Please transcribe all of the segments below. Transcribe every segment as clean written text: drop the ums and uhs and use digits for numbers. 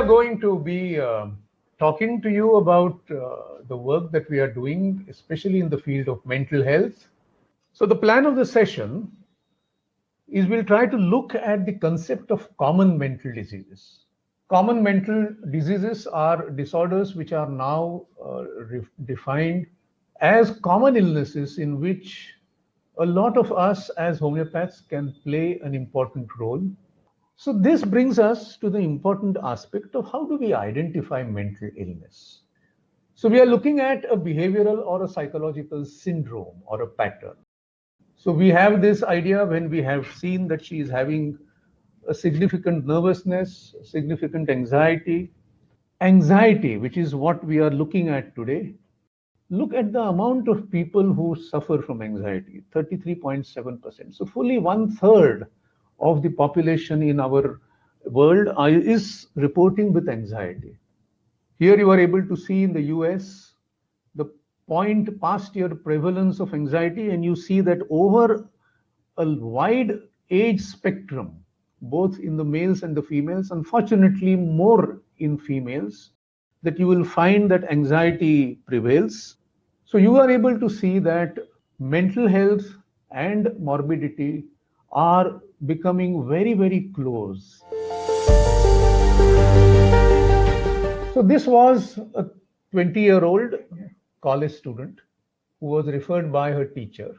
going to be talking to you about the work that we are doing, especially in the field of mental health. So the plan of the session is we'll try to look at the concept of common mental diseases. Common mental diseases are disorders which are now defined as common illnesses in which a lot of us as homeopaths can play an important role. So this brings us to the important aspect of how do we identify mental illness. So we are looking at a behavioral or a psychological syndrome or a pattern. So we have this idea when we have seen that she is having a significant nervousness, significant anxiety, which is what we are looking at today. Look at the amount of people who suffer from anxiety, 33.7%. So fully one third of the population in our world is reporting with anxiety. Here you are able to see in the US the point past year prevalence of anxiety, and you see that over a wide age spectrum, both in the males and the females, unfortunately more in females, that you will find that anxiety prevails. So you are able to see that mental health and morbidity are becoming very, very close. So this was a 20-year-old college student who was referred by her teacher.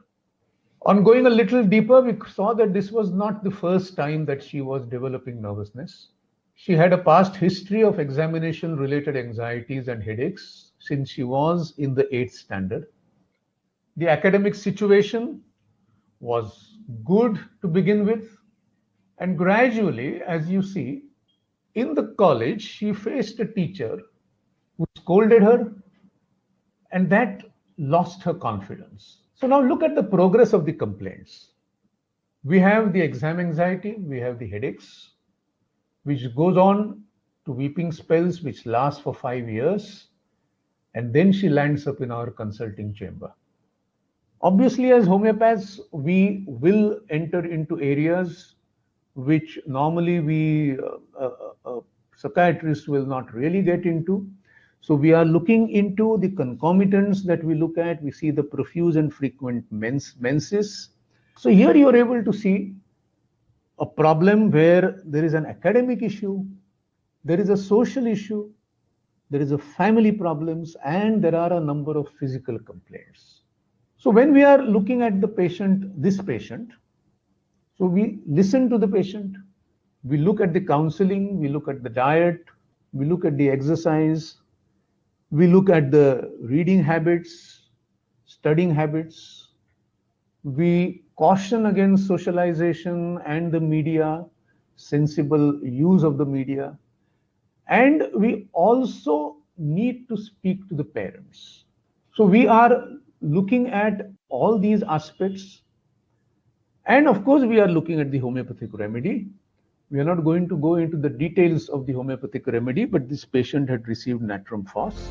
On going a little deeper, we saw that this was not the first time that she was developing nervousness. She had a past history of examination-related anxieties and headaches since she was in the 8th standard. The academic situation was good to begin with, and gradually, as you see, in the college, she faced a teacher who scolded her, and that lost her confidence. So now look at the progress of the complaints. We have the exam anxiety, we have the headaches, which goes on to weeping spells which last for 5 years, and then she lands up in our consulting chamber. Obviously, as homeopaths, we will enter into areas which normally psychiatrists will not really get into. So we are looking into the concomitants that we look at. We see the profuse and frequent menses. So here you are able to see a problem where there is an academic issue, there is a social issue, there is a family problems, and there are a number of physical complaints. So when we are looking at this patient, so we listen to the patient, we look at the counseling, we look at the diet, we look at the exercise, we look at the reading habits, studying habits. We caution against socialization and the media, sensible use of the media. And we also need to speak to the parents. So we are looking at all these aspects. And of course, we are looking at the homeopathic remedy. We are not going to go into the details of the homeopathic remedy, but this patient had received natrum phos.